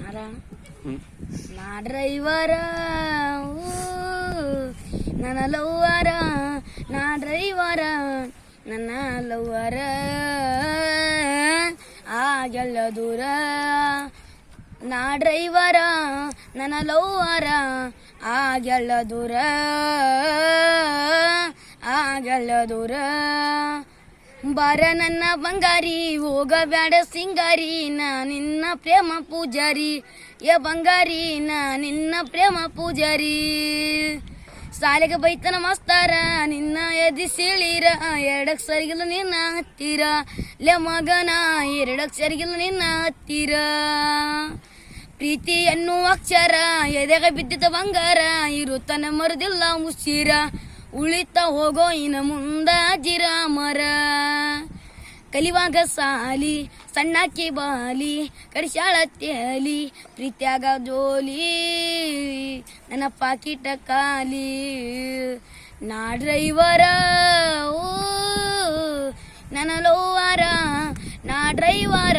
ನಾರಾಯಣ ನಾ ಡ್ರೈವರ ನನ್ನ ಲವ್ವರ ನಾ ಡ್ರೈವರ ನನ್ನ ಲವ್ವರ ಆಗೆಲ್ಲ ದೂರ ನಾ ಡ್ರೈವರ ನನ್ನ ಲವ್ವರ ಆಗೆಲ್ಲ ದೂರ ಆಗೆಲ್ಲ ದೂರ ಬಾರ ನನ್ನ ಬಂಗಾರಿ ಹೋಗಬ್ಯಾಡ ಸಿಂಗಾರಿ ನಾ ನಿನ್ನ ಪ್ರೇಮ ಪೂಜಾರಿ ಏ ಬಂಗಾರಿ ನಾ ನಿನ್ನ ಪ್ರೇಮ ಪೂಜಾರಿ ಸಾಲೆಗೆ ಬೈತನ ಮಾಸ್ತಾರ ನಿನ್ನ ಎದಿ ಸೀಳಿರ ಎರಡಕ್ ಸರಿಗಿಲ್ಲ ನಿನ್ನ ಹತ್ತಿರ ಲೇ ಮಗನ ಎರಡಕ್ ಸರಿಗಿಲ್ಲ ನಿನ್ನ ಹತ್ತಿರ ಪ್ರೀತಿ ಎನ್ನುವ ಅಕ್ಷರ ಎದೆಗೆ ಬಿದ್ದಿದ್ದ ಬಂಗಾರ ಇರುತ್ತಾನ ಮರುದಿಲ್ಲ ಮುಸಿರ ಉಳಿತ ಹೋಗೋ ಇನ್ನು ಮುಂದ ಜಿರ ಮರ ಕಲಿವಾಗ ಸಾಲಿ ಸಣ್ಣಕ್ಕಿ ಬಾಲಿ ಕಡಿಶಾಳ ತೇಲಿ ಪ್ರೀತ್ಯಾಗ ಜೋಲಿ ನನ್ನ ಪಾಕಿಟ ಕಾಲಿ ನಾ ಡ್ರೈವರ ನನ್ನ ಲೋವಾರ ನಾ ಡ್ರೈವರ